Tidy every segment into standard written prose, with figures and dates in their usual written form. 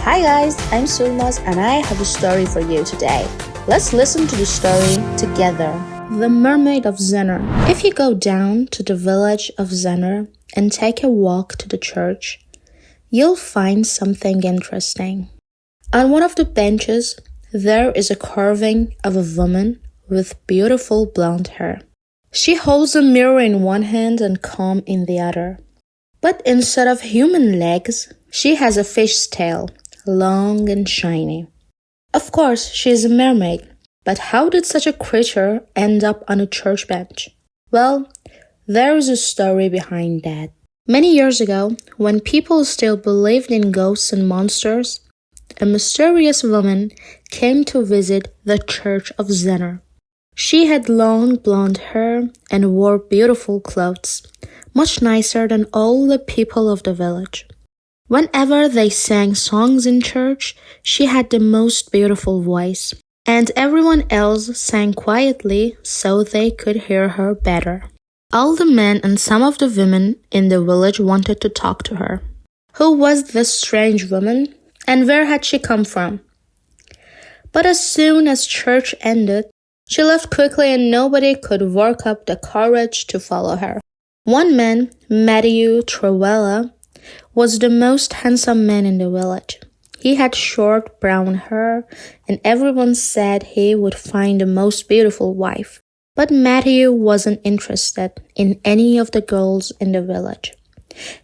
Hi guys, I'm Sulmas and I have a story for you today. Let's listen to the story together. The Mermaid of Zennor. If you go down to the village of Zennor and take a walk to the church, you'll find something interesting. On one of the benches, there is a carving of a woman with beautiful blonde hair. She holds a mirror in one hand and comb in the other. But instead of human legs, she has a fish's tail, long and shiny. Of course, she is a mermaid, but how did such a creature end up on a church bench? Well, there is a story behind that. Many years ago, when people still believed in ghosts and monsters, a mysterious woman came to visit the church of Zennor. She had long blonde hair and wore beautiful clothes, much nicer than all the people of the village. Whenever they sang songs in church, she had the most beautiful voice, and everyone else sang quietly so they could hear her better. All the men and some of the women in the village wanted to talk to her. Who was this strange woman, and where had she come from? But as soon as church ended, she left quickly and nobody could work up the courage to follow her. One man, Matthew Trovella, was the most handsome man in the village. He had short brown hair and everyone said he would find the most beautiful wife. But Matthew wasn't interested in any of the girls in the village.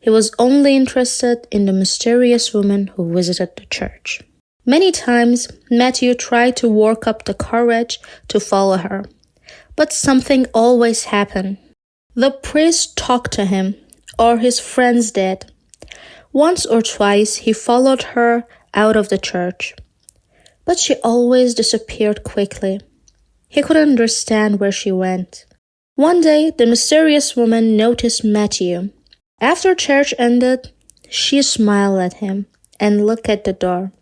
He was only interested in the mysterious woman who visited the church. Many times, Matthew tried to work up the courage to follow her, but something always happened. The priest talked to him, or his friends did. Once or twice he followed her out of the church, but she always disappeared quickly. He couldn't understand where she went. One day, the mysterious woman noticed Matthew. After church ended, she smiled at him and looked at the door.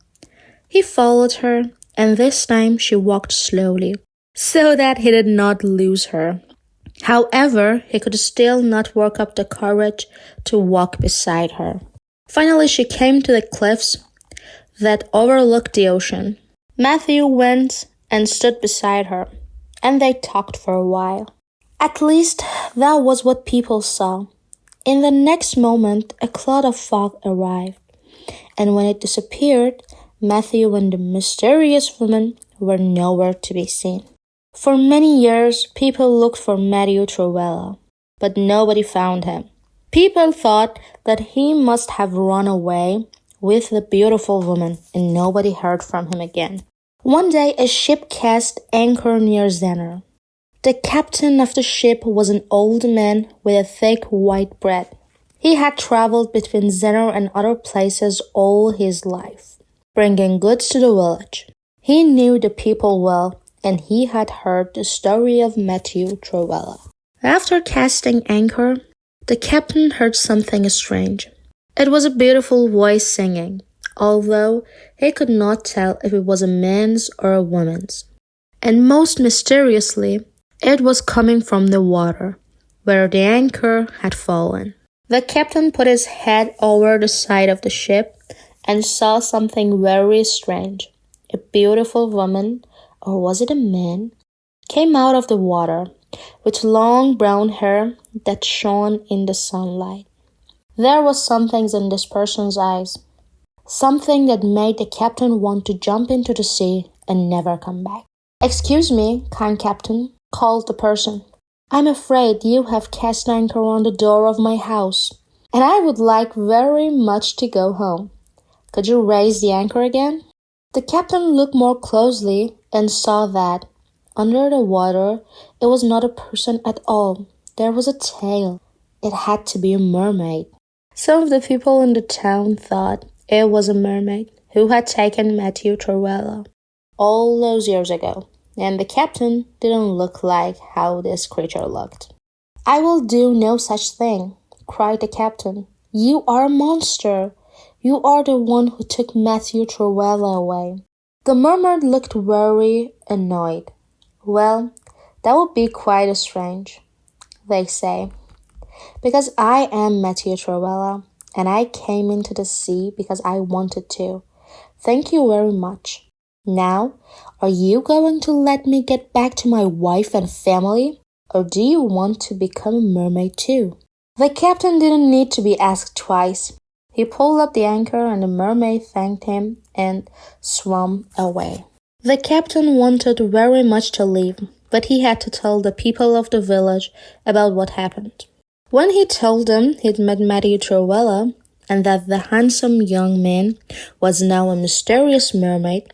He followed her, and this time she walked slowly, so that he did not lose her. However, he could still not work up the courage to walk beside her. Finally, she came to the cliffs that overlooked the ocean. Matthew went and stood beside her, and they talked for a while. At least, that was what people saw. In the next moment, a cloud of fog arrived, and when it disappeared, Matthew and the mysterious woman were nowhere to be seen. For many years, people looked for Matthew Trovella, but nobody found him. People thought that he must have run away with the beautiful woman, and nobody heard from him again. One day, a ship cast anchor near Zennor. The captain of the ship was an old man with a thick white beard. He had traveled between Zennor and other places all his life, bringing goods to the village. He knew the people well, and he had heard the story of Matthew Trovella. After casting anchor, the captain heard something strange. It was a beautiful voice singing, although he could not tell if it was a man's or a woman's. And most mysteriously, it was coming from the water, where the anchor had fallen. The captain put his head over the side of the ship and saw something very strange. A beautiful woman, or was it a man, came out of the water with long brown hair that shone in the sunlight. There was something in this person's eyes, something that made the captain want to jump into the sea and never come back. "Excuse me, kind captain," called the person. "I'm afraid you have cast anchor on the door of my house, and I would like very much to go home. Could you raise the anchor again?" The captain looked more closely and saw that, under the water, it was not a person at all. There was a tail. It had to be a mermaid. Some of the people in the town thought it was a mermaid who had taken Matthew Trovella all those years ago, and the captain didn't look like how this creature looked. "I will do no such thing," cried the captain. "You are a monster. You are the one who took Matthew Trovella away." The mermaid looked very annoyed. "Well, that would be quite strange," they say, "because I am Matthew Trovella, and I came into the sea because I wanted to. Thank you very much. Now, are you going to let me get back to my wife and family? Or do you want to become a mermaid too? The captain didn't need to be asked twice. He pulled up the anchor and the mermaid thanked him and swam away. The captain wanted very much to leave, but he had to tell the people of the village about what happened. When he told them he'd met Matthew Trovella and that the handsome young man was now a mysterious mermaid,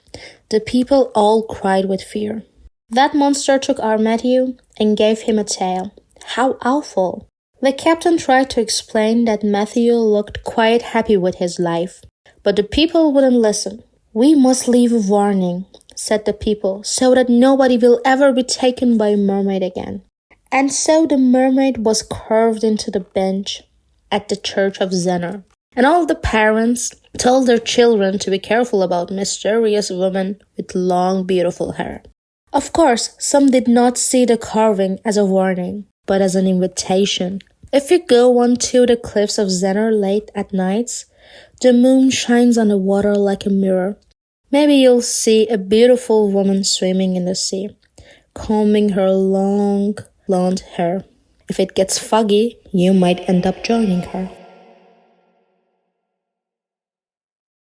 the people all cried with fear. That monster took our Matthew and gave him a tail. How awful! The captain tried to explain that Matthew looked quite happy with his life, but the people wouldn't listen. We must leave a warning, said the people, so that nobody will ever be taken by a mermaid again. And so the mermaid was carved into the bench at the church of Zennor. And all the parents told their children to be careful about mysterious women with long, beautiful hair. Of course, some did not see the carving as a warning, but as an invitation. If you go onto the cliffs of Zennor late at nights, the moon shines on the water like a mirror. Maybe you'll see a beautiful woman swimming in the sea, combing her long, blonde hair. If it gets foggy, you might end up joining her.